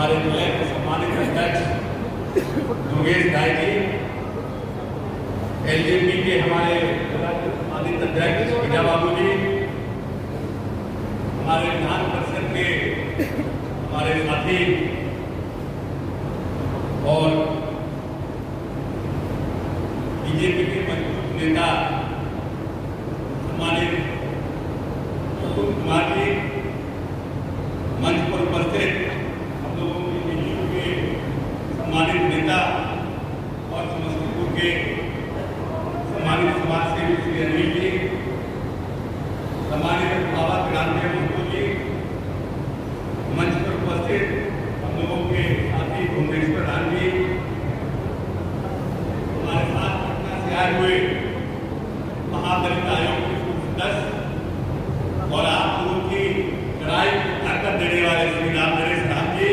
हमारे जिले के सम्मानित अध्यक्ष योगेश राय जी, एलजेपी के हमारे सम्मानित अध्यक्ष विजय बाबू जी, हमारे विधान परिषद के हमारे साथी और बीजेपी के मजबूत नेता सम्मानित अशोक कुमार जी, मंच पर उपस्थित हम लोगों के सम्मानित नेता और समस्तीपुर के सम्मानित समाज सेवी श्री अनिल जी, सम्मानित बाबा क्रांति महतो जी, मंच पर उपस्थित हम लोगों के साथी भुवनेश्वर राम जी, हमारे साथ पटना से आए हुए महादलित आयोग के सदस्य और आप लोगों की लड़ाई को ताकत देने वाले श्री राम नरेश राम जी,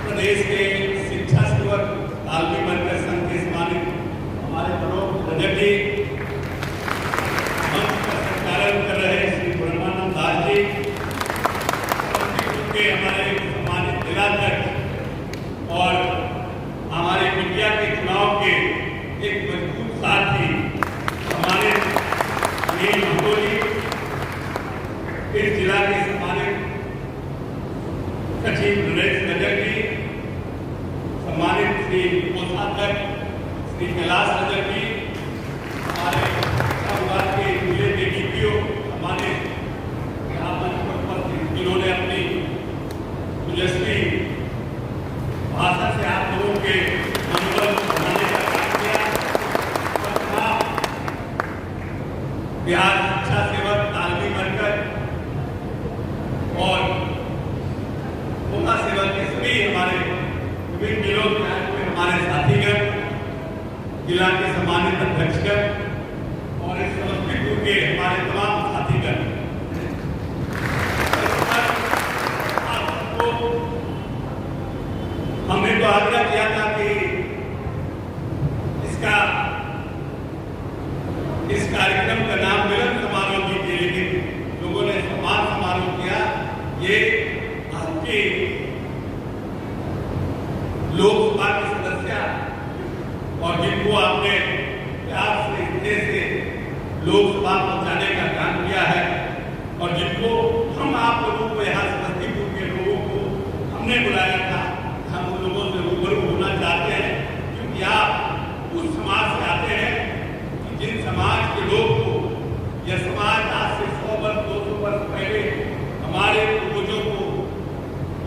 प्रदेश के शिक्षा सेवक तालमी बनकर संघ के सम्मानित हमारे प्रमुख रजत जी, मंच का संचालन कर रहे श्री ब्रह्मानंद दास जी, के हमारे सम्मानित जिलाध्यक्ष और हमारे मीडिया के चुनाव के एक मजबूत साथी हमारे अनिल महतो जी, इस जिला के सम्मानित सचिव नरेश रजक जी, सम्मानित श्री कोषाध्यक्ष श्री कैलाश रजक जी, हमारे विभाग के जिले के डीपीओ हमारे यहाँ मंच पर उपस्थित, जिन्होंने अपनी तेजस्वी भाषा से आप लोगों के मनोबल बढ़ाने का काम किया और बिहार शिक्षा सेवक तालमी बनकर और कोटा सेवक के सभी हमारे विभिन्न जिलों के आए हुए हमारे साथीगण, जिला के सम्मानित अध्यक्षगण और इस समस्तीपुर के हमारे तमाम साथीगण, हमने तो आग्रह किया था कि इस कार्यक्रम का नाम मिलन समारोह कीजिए, लेकिन लोगों ने सम्मान समारोह किया। ये आपके लोकसभा के सदस्य और जिनको आपने प्यार से स्नेह से लोकसभा पहुंचाने का काम किया है और जिनको हम आप लोगों को यहाँ समस्तीपुर के लोगों को हमने बुलाया था, हम उन लोगों से रूबरू होना चाहते हैं, क्योंकि आप उस समाज से आते हैं कि जिन समाज के लोग को यह समाज आज से 100 वर्ष 200 वर्ष पहले हमारे पूर्वजों को,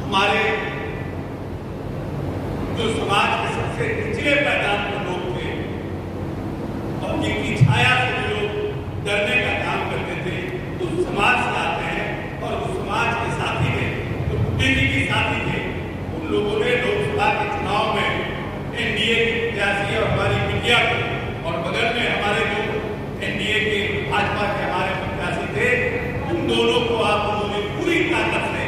हमारे जो समाज के सबसे निचले पैदान के लोग थे और जिनकी छाया से जो लोग डरने का काम करते थे, उस समाज से आते हैं और उस समाज के साथी थे, जो बुद्धि जी के साथी थे, उन लोगों ने लोकसभा के चुनाव में एनडीए के प्रत्याशी और हमारी मीडिया को और बगल में हमारे जो एनडीए के भाजपा के हमारे प्रत्याशी थे, उन दोनों को आप लोगों ने पूरी ताकत से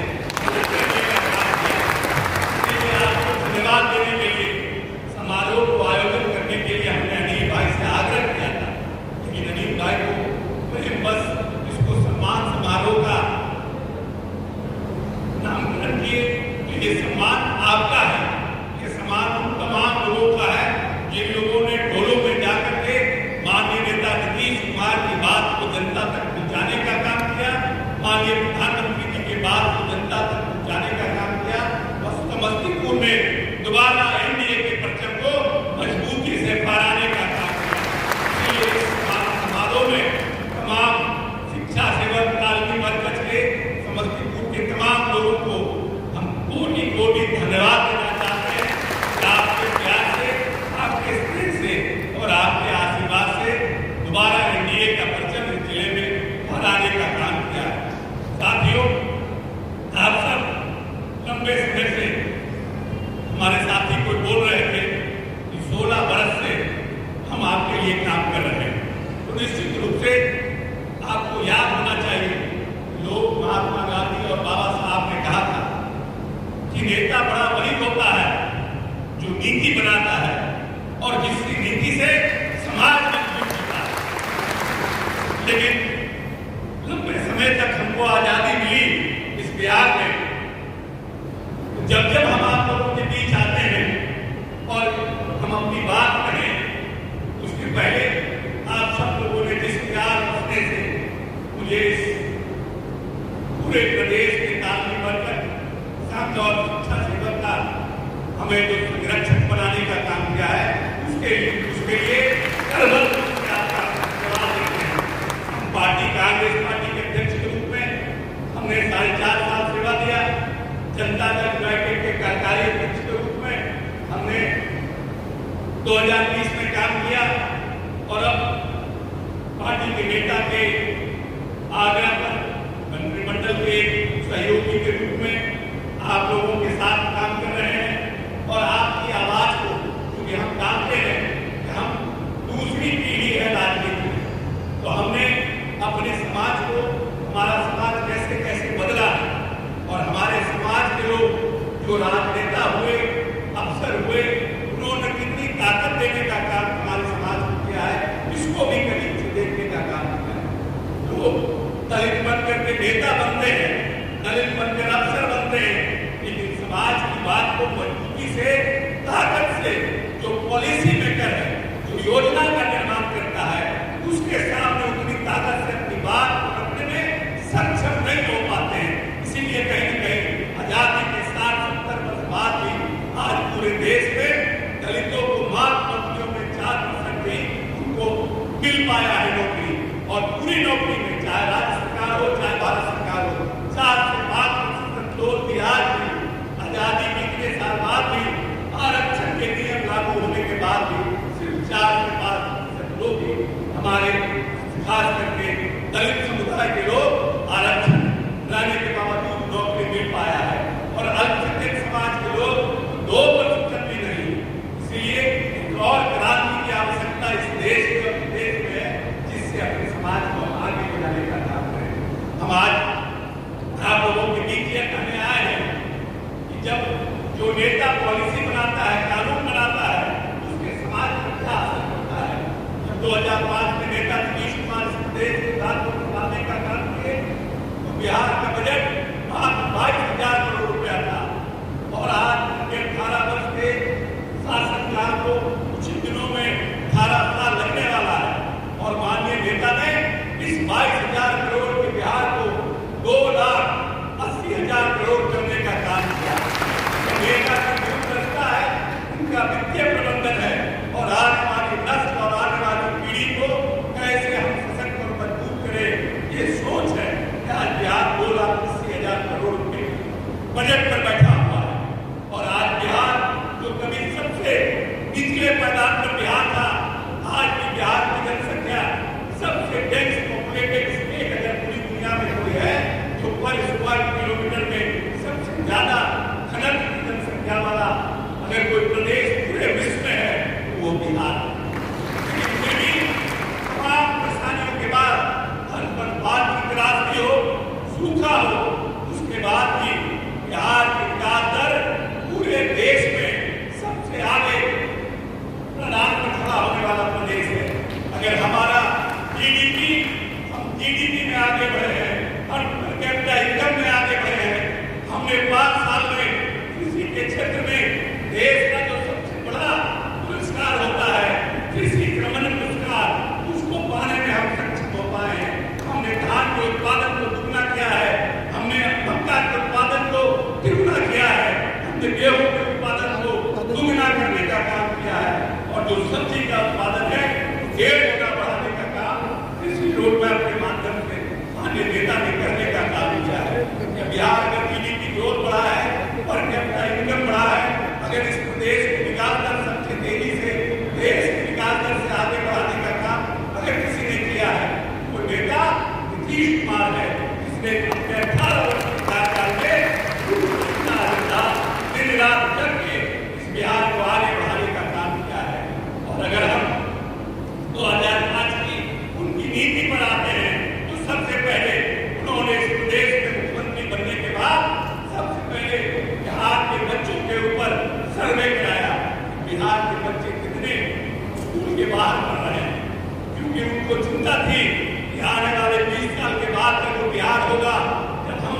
आपको धन्यवाद देने के लिए समारोह को आयोजन करने के लिए हमने अनिल भाई से आग्रह किया था, लेकिन अनिल भाई को बस इसको सम्मान समारोह का नामकरण किए। ये सम्मान आपका है, ये सम्मान उन तमाम लोगों का है जिन लोगों ने ढोलों में जाकर के माननीय नेता नीतीश कुमार की बात को जनता तक पहुंचाने का काम किया, माननीय प्रधानमंत्री जी की बात को जनता तक पहुंचाने का काम किया और समस्तीपुर में दोबारा एनडीए के परचम को मजबूती से फहराने का काम किया। इसलिए इस समारोह में तमाम शिक्षा सेवक तालमी वर्ग के समस्तीपुर के तमाम लोगों को हम कोटि कोटि धन्यवाद देना चाहते हैं कि आपके प्यार से, आपके स्नेह से और आपके आशीर्वाद से दोबारा एनडीए का परचम इस जिले में फहराने का काम किया है। साथियों, आप सब लंबे समय से हमारे साथी कोई बोल रहे थे कि 16 वर्ष से हम आपके लिए काम कर रहे हैं, तो निश्चित रूप से आपको याद होना चाहिए, लोग महात्मा गांधी और बाबा साहब ने कहा था कि नेता बड़ा वही होता है जो नीति बनाता है और जिसकी नीति से समाज मजबूत होता है। लेकिन लंबे समय तक हमको आजादी मिली इस बिहार में, जब जब हम आप लोगों के बीच आते हैं और हम अपनी बात करें, उसके पहले आप सब लोगों ने जिस प्यार रखने से मुझे इस पूरे प्रदेश के तालमी वर्ग संघ और शिक्षा सेवक का हमें जो संरक्षक बनाने का काम किया है, उसके लिए करबल आपका जवाब देते हैं। हम पार्टी, कांग्रेस पार्टी के अध्यक्ष के रूप में हमने 4.5 साल सेवा दिया। जनता दल यूनाइटेड के कार्यकारी अध्यक्ष के रूप में हमने 2020 में काम किया और अब पार्टी के नेता के आग्रह पर मंत्रिमंडल के सहयोगी के रूप में आप लोगों के साथ काम कर रहे हैं और आपकी आवाज को, क्योंकि हम जानते हैं कि हम दूसरी पीढ़ी है राजनीति में, तो हमने अपने समाज को, हमारा समाज कैसे कैसे बदला और हमारे समाज के लोग जो राजनेता हुए, अफसर हुए, उन्होंने कितनी ताकत देने का काम हमारे समाज को किया है, इसको भी करीब से देखने का काम किया है। लोग दलित बनकर के नेता बनते हैं, दलित बनकर अफसर बनते हैं, लेकिन समाज की बात को मजबूती से, ताकत से, जो पॉलिसी मेकर है, जो योजना का निर्माण करता है, उसके सामने उतनी ताकत से अपनी बात को रखने में सक्षम नहीं हो पाते हैं। इसीलिए कहीं न कहीं आजादी के 60-70 वर्ष बाद भी आज पूरे देश में दलितों को मात्र नौकरियों में 4% ही उनको मिल पाया है नौकरी, और पूरी नौकरी में चाहे राज्य सरकार हो चाहे भारत सरकार हो 4 से 5% लोग भी आज भी आजादी के इतने साल बाद भी आरक्षण के नियम लागू होने के बाद भी सिर्फ 4 से 5% लोग ही हमारे खास करके दलित समुदाय के लोग आरक्षण लाने के बावजूद नौकरी मिल पाया है, और अल्पसंख्यक समाज के लोग 2% भी नहीं। इसलिए एक और क्रांति की आवश्यकता इस देश के और विदेश में है, जिससे अपने समाज को आगे बढ़ाने का काम करें। हम आज आप लोगों के बीच यह कहने आए हैं कि जब जो नेता पॉलिसी बनाता है, कानून बनाता है, उसके समाज पर क्या असर पड़ता है। जब 2005 में नेता नीतीश कुमार देश के साथ संभालने का काम किए, तो बिहार का बजट मात्र 22,000 करोड़ रुपया था, और आज 18 वर्ष के शासनकाल को कुछ दिनों में 18 साल लगने वाला है, और माननीय नेता ने इस 22,000 करोड़ के बिहार को 2,80,000 करोड़ करने का काम किया। नेता की दूरदर्शिता है, उनका वित्तीय प्रबंधन है, और आज हमारी नस्ल और आने वाली पीढ़ी को कैसे हम सशक्त और मजबूत करें, ये सोच है कि आज बिहार 2,80,000 करोड़ रुपए बजट पर बैठा हुआ है। और आज बिहार जो कभी सबसे निचले पैदान पर बिहार था, आज भी बिहार की जनसंख्या सबसे डेंस पॉपुलेटेड स्टेट अगर पूरी दुनिया में कोई है, जो पर स्क्वायर किलोमीटर में सबसे ज्यादा घनत्व की जनसंख्या वाला अगर कोई प्रदेश पूरे विश्व में है, तो वो बिहार है। लेकिन फिर भी तमाम परेशानियों के बाद, हर पर बाढ़ की त्रासदी हो, सूखा हो, उसके बाद भी बिहार की विकास दर पूरे देश में सबसे आगे प्रदान पर खड़ा होने वाला प्रदेश है। अगर हमारा जीडीपी, हम जीडीपी में आगे बढ़े हैं, हर पर कैपिटा इनकम में आगे बढ़े हैं, हमने 5 साल में कृषि के क्षेत्र में देश का जो सबसे बड़ा पुरस्कार होता है, कृषि क्रमण पुरस्कार, उसको पाने में हम सक्षम हो पाए हैं। हमने धान के उत्पादन को दुगना किया है, हमने मक्का के उत्पादन को तिगुना किया है, हमने गेहूं के उत्पादन को दुगना करने का काम किया है, और जो सब्जी का उत्पादन है 1.5 गुना बढ़ाने का काम कृषि रोड मैप के माध्यम से माननीय नेता ने करने का काम किया है। बिहार का जीडीपी ग्रोथ बढ़ा है, पर कैपिटा इनकम बढ़ा है, अगर इस प्रदेश के विकास दर सबसे तेजी से देश के विकास दर से आगे बढ़ाने का काम अगर किसी ने किया है, वो नेता नीतीश कुमार है, जिसने अपने 18 वर्ष के कार्यकाल में दिन रात करके इस बिहार को आगे बढ़ाने का काम किया है। और अगर हम 2005 की उनकी नीति पर आते हैं, तो सबसे पहले उन्होंने इस प्रदेश के मुख्यमंत्री बनने के बाद सबसे पहले बिहार के बच्चों के ऊपर सर्वे कराया, बिहार के बच्चे कितने स्कूल के बाहर पढ़ रहे हैं, क्योंकि उनको चिंता थी कि आने वाले 20 साल के बाद का जो बिहार होगा, जब हम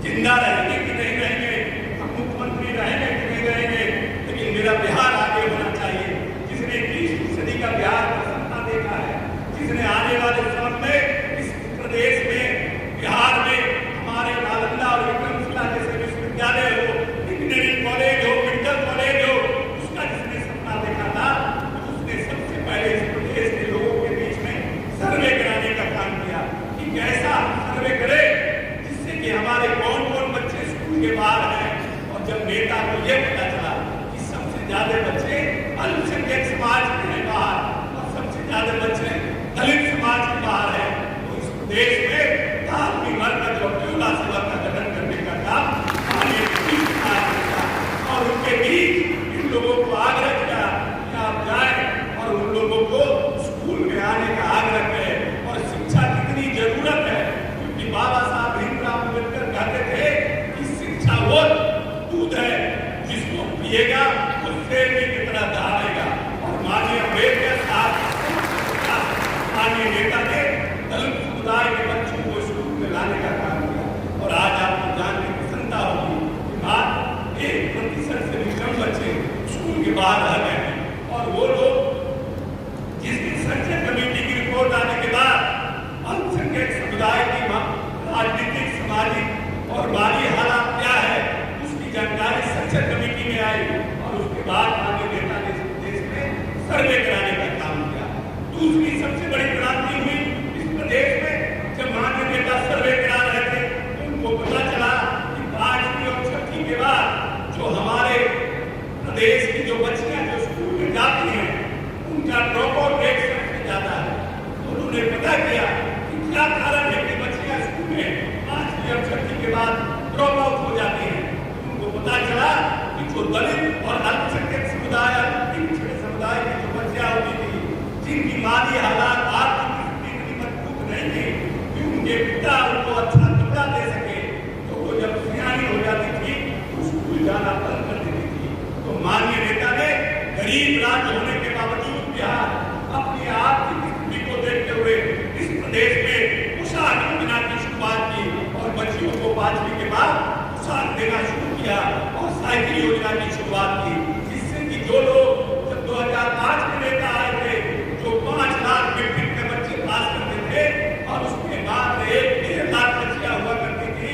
जिंदा रहेंगे कि नहीं रहेंगे। हम मुख्यमंत्री हमारे कौन कौन बच्चे स्कूल के बाहर हैं। और जब नेता को ये पता चला कि सबसे ज्यादा बच्चे अल्पसंख्यक समाज के हैं बाहर और सबसे ज्यादा बच्चे दलित समाज के बाहर हैं, तो इस देश में तालमी मरकज और टोला सेवा का गठन करने का काम माननीय नीतीश कुमार ने किया। और उनके बीच इन लोगों को आग्रह किया कि आप जाएं और उन लोगों को स्कूल में आने का आग्रह करें। और शिक्षा कितनी जरूरत है, क्योंकि बाबा साहब भीमराव अम्बेडकर कहते थे कि शिक्षा वो दूध है जिसको पिएगा तो शेर की तरह दहाड़ेगा। और माननीय अम्बेडकर साहब माननीय नेता ने दलित समुदाय के बच्चों को स्कूल में लाने का काम किया। और आज आपको जानने की प्रसन्नता होगी कि मात्र 1% से भी कम बच्चे स्कूल के बाहर रह गए हैं। और वो लोग जिस दिन संसद कमेटी की रिपोर्ट आने के बाद अल्पसंख्यक समुदाय की राजनीतिक, सामाजिक और माली हालात क्या है उसकी जानकारी संसद कमेटी में आई। और उसके बाद माननीय नेता ने देश में सर्वे कराने का काम किया। दूसरी सबसे बड़ी क्रांति हुई इस प्रदेश में जब माननीय नेता सर्वे करा रहे थे तो उनको पता चला कि 5वीं और 6वीं के बाद जो हमारे प्रदेश की जो बच्चियां जो स्कूल में जाती हैं उनका ड्रॉप आउट रेट सबसे ज्यादा है। तो उन्होंने पता किया कि क्या कारण है कि बच्चियां स्कूल में 5वीं और 6वीं के बाद ड्रॉप आउट हो जाती हैं। उनको पता चला कि जो दलित और अल्पसंख्यक समुदाय, पिछड़े समुदाय की जो बच्चियां होती थी जिनकी माली हालात आर्थिक स्थिति इतनी मजबूत नहीं थी कि उनके पिता उनको अच्छा कपड़ा दे सके, तो वो जब सियानी हो जाती थी तो स्कूल जाना बंद कर देती थी। तो माननीय नेता ने गरीब राज्य होने के बावजूद बिहार अपनी आर्थिक स्थिति को देखते हुए इस प्रदेश में पोशाक योजना की शुरुआत की और बच्चियों को 5वीं के बाद पोशाक देना शुरू किया और साइकिल योजना की शुरुआत की, जिससे कि जो लोग जब 2005 में नेता आए थे जो 5 लाख मैट्रिक के बच्चे पास करते थे और उसके बाद 1-1.5 लाख बच्चियां हुआ करती थी,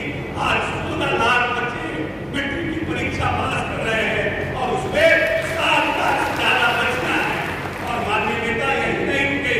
आज 16 लाख बच्चे मैट्रिक की परीक्षा पास कर रहे हैं और उसमें 7 लाख से ज्यादा बच्चियां हैं। और माननीय नेता यही नहीं रुके,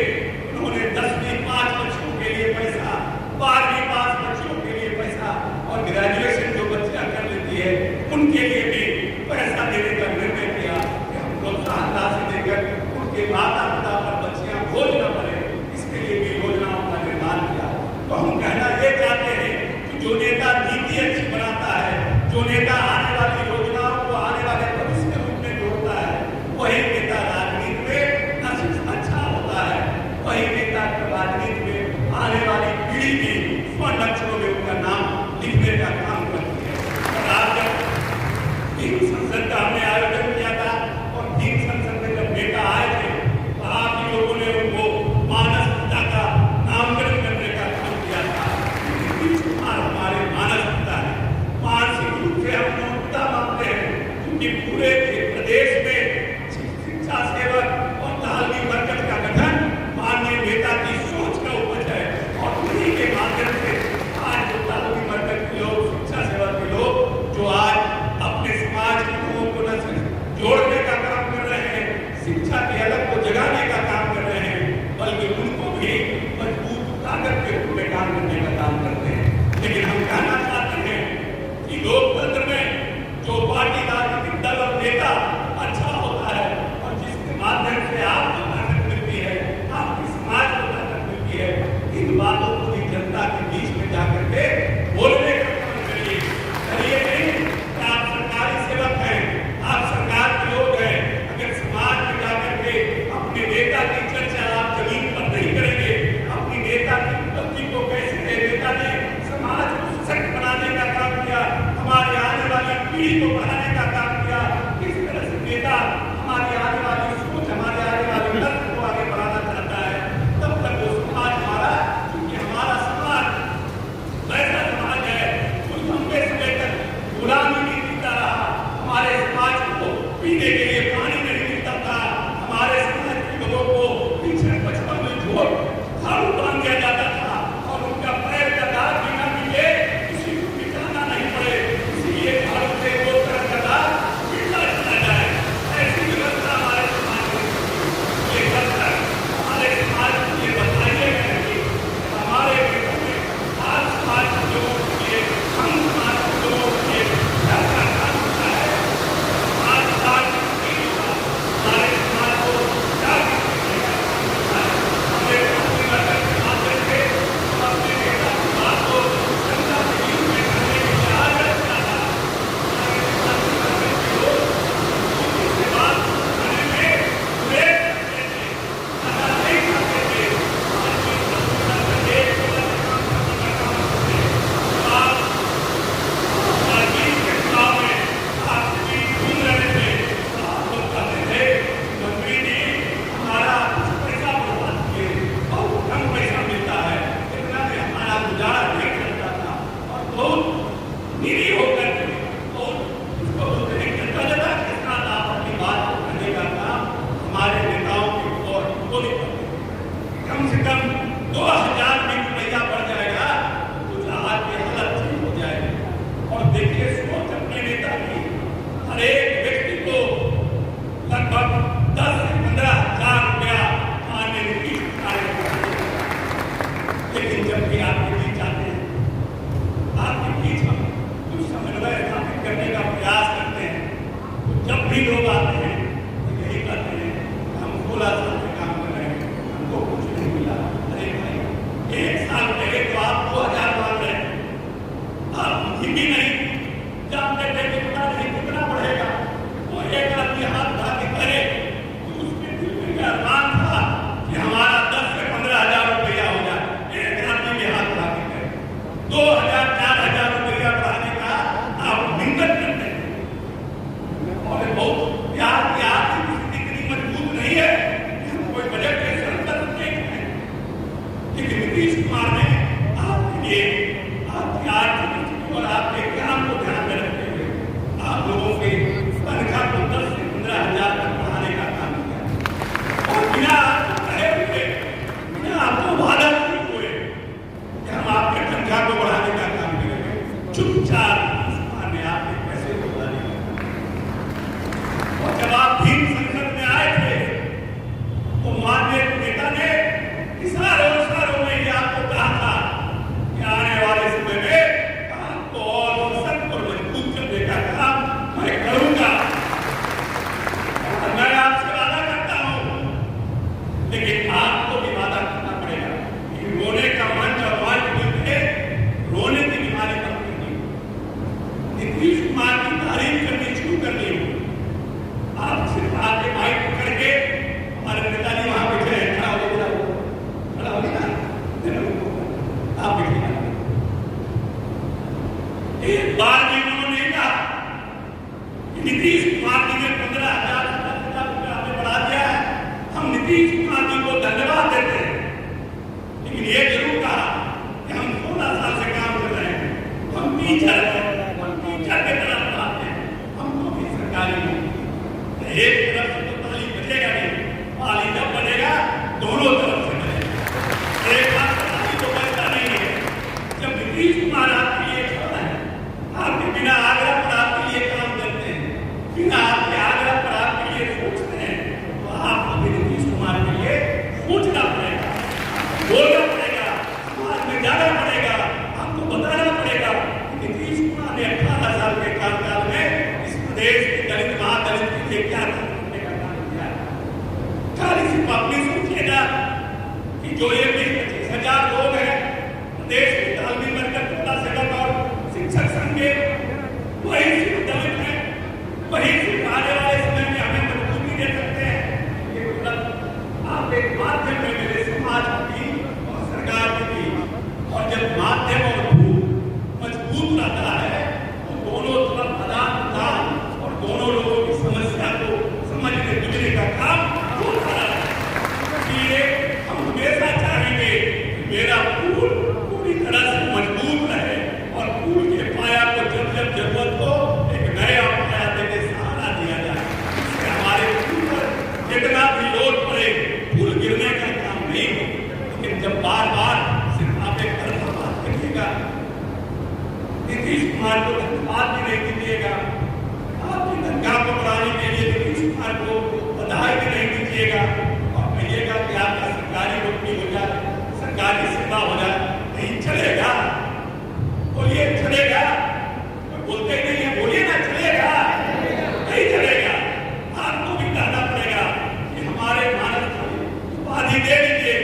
उन्होंने 10वीं 5 बच्चों के लिए पैसा, 12वीं 5 बच्चों के लिए पैसा और ग्रेजुएशन जो बच्चियां कर लेती है उनके लिए भी पैसा देने का निर्णय किया कि हम प्रोत्साहन राशि देकर उनके माता पिता पर बच्चियां बोझ न पड़े, इसके लिए भी योजनाओं का निर्माण किया। तो हम कहना ये चाहते हैं कि जो नेता नीति अच्छी बनाता है, जो नेता आने वाली योजनाओं को आने वाले भविष्य के रूप में जोड़ता है, वही नेता राजनीति में न सिर्फ अच्छा होता है, वही नेता राजनीति में आने वाली पीढ़ी की स्वर्ण अक्षरों में उनका नाम लिखने का काम करती है। और आज जब संसद का हमने आयोजन किया था और 3 संसद में जब नेता आए थे तो आप ही लोगों ने उनको मानस पिता का नामकरण करने का काम किया था। नीतीश कुमार हमारे मानस पिता है, मानसिक रूप से हम लोग पिता मानते हैं, क्योंकि पूरे प्रदेश में शिक्षा सेवक और तालमी मरकज का गठन माननीय नेता की सोच का उपज है। और उन्हीं के माध्यम से आज जो तालमी मरकज के लोग, शिक्षा सेवक के लोग जो आज अपने समाज के लोगों को न सिर्फ जोड़ने का काम कर रहे हैं, शिक्षा के अलग को जगाने का काम कर रहे हैं, बल्कि उनको भी मजबूत ताकत के रूप में काम करने का काम करते हैं। लेकिन हम कहना चाहते हैं कि लोकतंत्र में जो पार्टी राजनीतिक दल और नेता अच्छा होता है और जिसके माध्यम से आपको ताकत मिलती है, आपके समाज को ताकत मिलती है, इन बातों को भी जनता के बीच में जाकर के बोलने का काम करिए। करिए नहीं, आप सरकारी सेवक हैं, आप सरकार के लोग हैं, अगर समाज में जाकर के अपने नेता की चर्चा आप जमीन पर नहीं करेंगे, अपनी नेता की उपलब्धि को कैसे नेता ने 2000 4000 रुपया बढ़ाने का आप मिन्नत करते हैं और बहुत प्यार की आर्थिक स्थिति इतनी मजबूत नहीं है कि हम कोई बजट के संकट में हैं। लेकिन नीतीश कुमार ने आपके लिए आपकी आर्थिक स्थिति और आपके काम को ध्यान में रखते हुए आप लोगों के तनख्वाह को 10 से 15 हजार तक बढ़ाने का काम किया और बिना आपको कहे हुए बिना आपको वादा किए हुए कि हम आपके तनख्वाह को बढ़ाने का काम करेंगे, चुपचाप ने आपके पैसे को बढ़ाने का। और जब आप भीम संकट में आए थे तो माननीय नेता ने इशारों में ये आपको कहा था कि आने वाले समय में आपको और सशक्त और मजबूत करने का काम मैं करूंगा और मैं आपसे वादा करता हूं। लेकिन आपको भी वादा करना पड़ेगा कि रोने का मंच और मंच मिलते रोने की बीमारी कम करनी, नीतीश कुमार की तारीफ करनी शुरू करनी हो। आप सिर्फ आके माइक पकड़ के हमारे नेताजी वहां बैठे हैं, खड़ा हो गया आप बैठिए। एक बार भी उन्होंने नहीं कहा कि नीतीश कुमार जी ने 15,000 रुपया हमें बढ़ा दिया है, हम नीतीश कुमार जी को धन्यवाद देते हैं। लेकिन ये जरूर कहा कि हम 16 साल से काम कर रहे हैं, हम टीचर हैं, हम टीचर के तरफ पढ़ाते हैं, हमको भी सरकारी नौकरी। एक तरफ से तो ताली बजेगा नहीं, ताली जब बजेगा दोनों तरफ से बजेगा। एक बात ताली तो बजता नहीं है जब नीतीश कुमार आपके लिए खड़ा है, आपके बिना आग्रह पर आपके लिए काम करते हैं, बिना आपके आग्रह पर आपके लिए सोचते हैं, तो आपको भी नीतीश कुमार के लिए सोचना पड़ेगा, बोलना पड़ेगा, समाज में जाना पड़ेगा, आपको बताना पड़ेगा कि नीतीश कुमार ने 18 साल के कार्यकाल में इस प्रदेश के दलित महादलित के लिए क्या करने का काम किया है। खाली सिर्फ अपनी सोचिएगा कि जो ये 20-25 हजार लोग हैं प्रदेश के तालमेल वर्ग टोला सेवक और शिक्षक संघ के, वही सिर्फ दलित हैं, वही सिर्फ आने वाले समय में हमें मजबूती दे सकते हैं। ये तुरंत आप एक माध्यम में मेरे समाज की और सरकार की, और जब माध्यम और मजबूत रहता है तो दोनों तरफ आदान प्रदान और दोनों लोगों की समस्या को समझने बुझने का काम होता है। इसलिए हम हमेशा चाहेंगे कि मेरा पुल पूरी तरह से मजबूत रहे और पुल के पाया को जब जब जरूरत हो एक नया पाया देने सहारा दिया जाए। इससे हमारे पुल पर जितना भी लोड पड़े पुल गिरने का काम नहीं हो। लेकिन जब बार बार सिर्फ आप एक तरफ बात करिएगा, नीतीश कुमार को धन्यवाद भी नहीं दीजिएगा, आपकी तनख्वाह को बढ़ाने के लिए नीतीश कुमार को बधाई भी नहीं दीजिएगा और कहिएगा कि आपका सरकारी नौकरी हो जाए, सरकारी सेवा हो जाए, नहीं चलेगा। बोलिए चलेगा, बोलते ही नहीं है, बोलिए ना चलेगा, नहीं चलेगा। आपको भी कहना पड़ेगा कि हमारे मानस उपाधि दे दीजिए,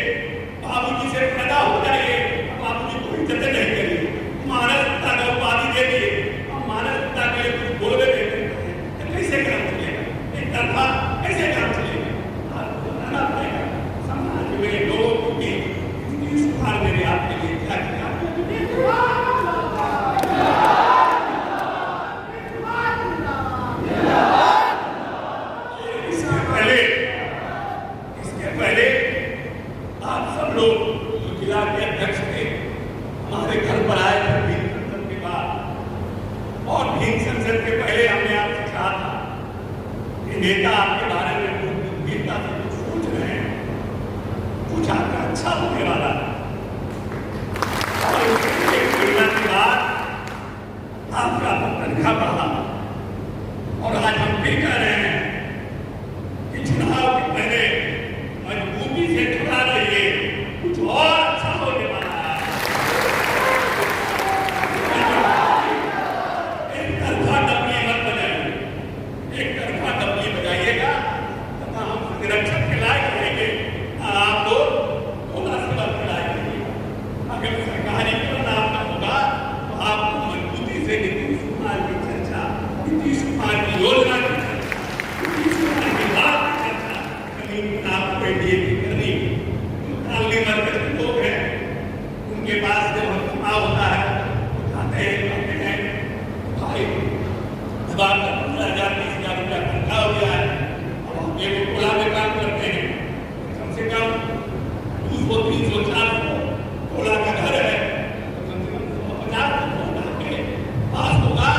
बाबूजी से पैदा हो जाइए, बाबूजी को इज्जत नहीं करिए, मानस पिता का उपाधि दे दिए, हम मानस पिता के लिए कुछ बोलवे नहीं करते हैं, तो कैसे काम चलेगा? एक तरफा कैसे काम चलेगा? आपको बताना पड़ेगा समाज में लोगों को भी नीतीश कुमार ने आपके लिए क्या किया। इसके पहले आप सब लोग जो जिला के अध्यक्ष थे हमारे घर पर आए थे भीम संसद के बाद, और भीम संसद के पहले हमने आपसे कहा था कि नेता आपके बारे में गंभीरता से कुछ सोच रहे हैं, कुछ आपका अच्छा होने वाला है। और उसके के बाद आपका तनख्वाह बढ़ा, और आज हम भी कह रहे हैं कि चुनाव के पहले मजबूती से खड़ा रहिए, कुछ और अच्छा होने वाला है। एक तरफा डबली मत बजाइए, एक तरफा डबली बजाइएगा तथा हम संरक्षण के लायक रहेंगे, आप लोग थोड़ा सा के लायक रहेंगे। अगर सरकारीकरण आपका होगा तो आपको मजबूती से नीतीश कुमार की चर्चा, नीतीश कुमार की योजना की चर्चा, नीतीश कुमार की बात की चर्चा कहीं आपको एनडीए की करनी। तालमेल वर्ग के लोग हैं, उनके पास जब चुनाव होता है भाई दबाव का 15,000-20,000 रुपया तनख्वाह हो गया है। अब हम ये कोला में काम करते हैं, कम से कम 200-300-400 कोला का घर है, कम से कम 150 के पास होगा,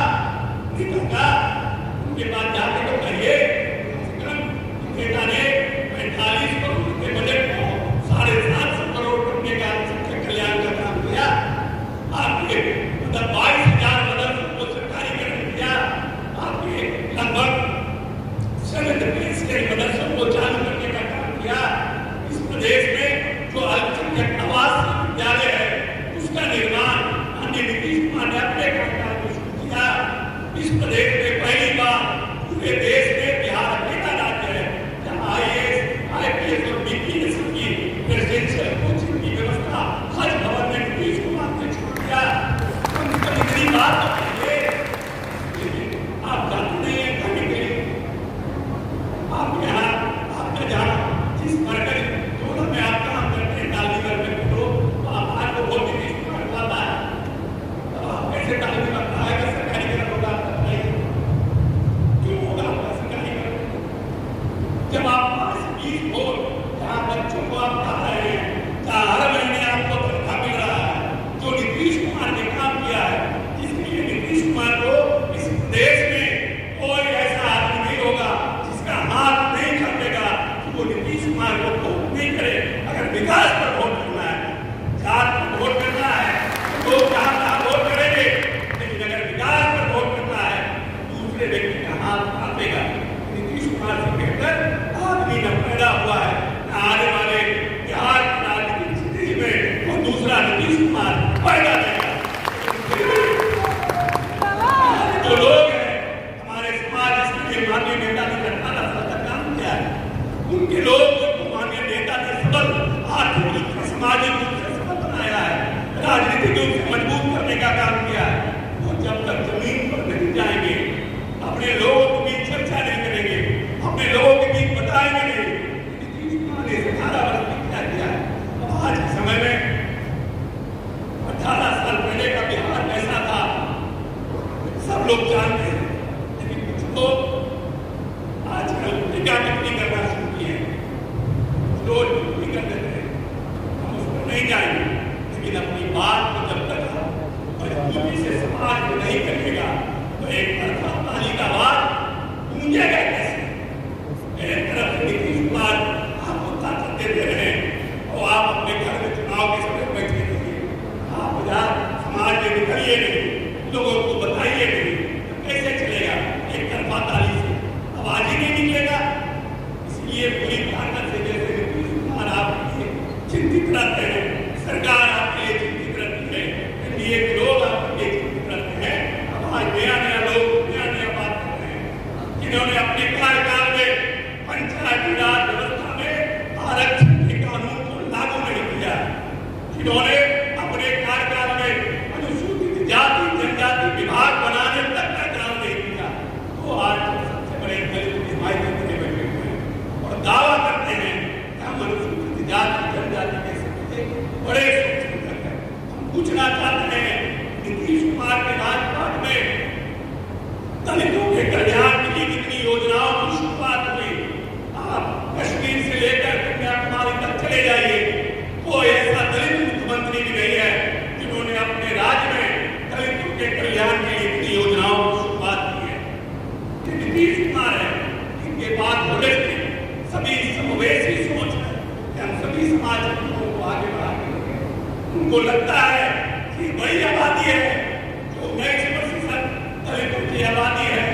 निकलगा उनके पास जाके तो करिए। कम से कम नेता ने 45 करोड़ के बजट को 750 करोड़ करने का सबसे कल्याण का काम किया। आपके मतलब 22,000 मदरसों को सरकारीकरण किया। आपके लगभग 7 के मदरसों को चालू करने का काम किया। इस प्रदेश में जो अल्पसंख्यक आवासीय विद्यालय है उसका निर्माण माननीय नीतीश कुमार ने अपने कार्यकाल में शुरू किया। इस प्रदेश में पहली बार पूरे देश में बिहार अकेला राज्य है जहाँ IAS, IPS और BPS की प्रेसिडेंशियल कोचिंग की व्यवस्था हज भवन में नीतीश कुमार ने शुरू किया। इतनी बात तो कहिए, लेकिन आप जानते नहीं है करने के लिए। आप यहाँ आपने जाना जिस मरकज टोला में आप काम करते हैं तालीमगढ़ में तो आप आपको वोट नीतीश कुमार लाता है। अब आप कैसे तालीमगढ़ आएगा सरकारीकरण होगा? क्यों होगा आपका सरकारीकरण? जब आप 20 वोट जहाँ बच्चों को आप पढ़ा रहे हैं, जहाँ हर महीने आपको तनख्वाह मिल रहा है, जो नीतीश कुमार ने काम किया है, इसलिए नीतीश कुमार को इस देश में कोई ऐसा आदमी नहीं होगा जिसका हाथ नहीं खड़ेगा कि वो नीतीश कुमार को वोट नहीं करे। अगर विकास पर वोट करना है, जात पर वोट करना है, तो जहाँ वोट करेंगे, लेकिन अगर विकास पर वोट करना है दूसरे व्यक्ति का हाथ काटेगा। नीतीश कुमार से बेहतर आदमी न पैदा हुआ है न आने वाले बिहार की राजनीतिक स्थिति में और दूसरा नीतीश कुमार पैदा नहीं। जो लोग हैं हमारे समाज इसके माननीय नेता ने 18 साल तक काम किया है, उनके लोग को माननीय नेता ने सबल आर्थिक रूप से, सामाजिक रूप से सबल बनाया है, राजनीतिक रूप से मजबूत करने का काम किया है। और जब तक जमीन पर नहीं जाएंगे, अपने लोगों के बीच चर्चा नहीं करेंगे, अपने लोगों के बीच बताएंगे नहीं नीतीश कुमार ने 18 वर्ष में क्या किया है। अब आज के समय में 18 साल पहले का बिहार कैसा था सब लोग जानते हैं, लेकिन कुछ लोग आजकल टीका टिप्पणी करना शुरू किए हैं, रोज टिप्पणी कर देते हैं। हम उस पर नहीं जाएंगे, लेकिन अपनी बात को जब तक मजबूती से समाज में नहीं करेगा तो एक तरफा ताली का आवाज गूंजेगा कैसे? एक तरफ से नीतीश कुमार आपको ताकत देते रहे और आप अपने घर में चुनाव के समय बैठे रहिए, आप समाज में निकलिए नहीं, लोगों को बताइए नहीं, कैसे चलेगा? एक तरफा ताली से आवाज ही नहीं निकलेगा। इसलिए पूरी ताकत से जैसे नीतीश कुमार आपके चिंतित रहते हैं, सरकार आपके लिए चिंतित रहती है, एनडीए के लोग आपके लिए चिंतित रहते हैं। अब आज नया लोग नया बात कर रहे हैं, जिन्होंने अपने कार्यकाल में पंचायती राज व्यवस्था में आरक्षण के कानून को लागू नहीं किया, जिन्होंने अपने कार्यकाल में अनुसूचित जाति जनजाति विभाग बनाने तक का काम नहीं किया, वो आज सबसे बड़े दलित की हिमायत करने बैठे हुए हैं और दावा करते हैं कि हम अनुसूचित जाति जनजाति के सबसे बड़े संरक्षक हैं। हम पूछना चाहते हैं नीतीश कुमार के राजपाट में दलितों के कल्याण के लिए कितनी योजनाओं की शुरुआत हुई। आप कश्मीर से लेकर कन्याकुमारी तक चले जाइए, कोई ऐसा दलित मुख्यमंत्री भी नहीं है जिन्होंने अपने राज्य में दलितों के कल्याण के लिए इतनी योजनाओं की शुरुआत की है। ये नीतीश कुमार है, इनके पास होलिस्टिक सभी समावेशी सोच है कि हम सभी समाज के लोगों को आगे बढ़ाएंगे। उनको लगता है कि बड़ी आबादी है जो 19% दलितों की आबादी है,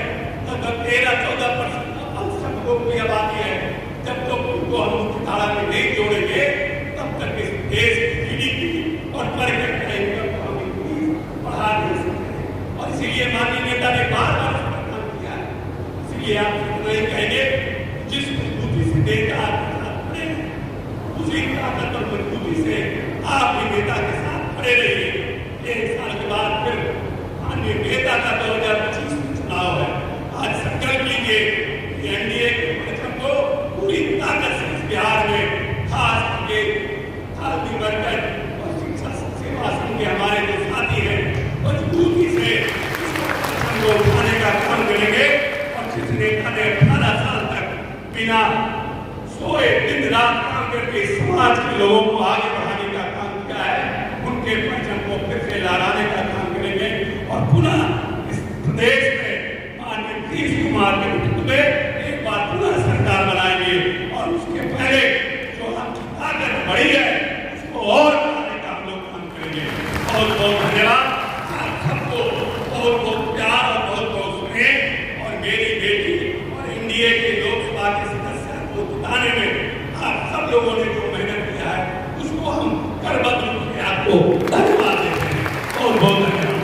लगभग 13-14% अल्पसंख्यकों की आबादी है। जब तक उनको हम मुख्य धारा में नहीं जोड़ेंगे तब तक इस देश की GDP और पर कैपिटा इनकम को हम इतनी बढ़ा नहीं सकते। और इसीलिए माननीय नेता ने बार-बार इस पर काम किया है। इसलिए आप नहीं कहेंगे जिस मजबूती से नेता आपके साथ खड़े हैं, उसी ताकत और मजबूती से आप भी नेता के साथ खड़े रहिए। 1 साल के बाद फिर माननीय नेता का 2025 में चुनाव है। आज संकल्प लीजिए कि एनडीए के परचम को पूरी ताकत से इस बिहार में खास करके खादी वर्कर और शिक्षा सेवा संघ के हमारे जो साथी हैं मजबूती नेता ने 18 साल तक बिना सोए दिन रात काम करके समाज के लोगों को आगे बढ़ाने का काम किया है, उनके परचम को फिर से लहराने का काम करेंगे और पुनः इस प्रदेश में माननीय नीतीश कुमार के नेतृत्व में एक बार पुनः सरकार बनाएंगे और उसके पहले जो हम ताकत बढ़ी है उसको और बढ़ाने का हम लोग काम करेंगे। बहुत बहुत धन्यवाद आप सबको, बहुत बहुत प्यार और बहुत बहुत स्नेह, और मेरी बेटी और एनडीए के लोकसभा के सदस्य को जिताने में आप सब लोगों ने जो मेहनत किया है उसको हम करबद्ध रूप से आपको धन्यवाद देते हैं। बहुत बहुत धन्यवाद।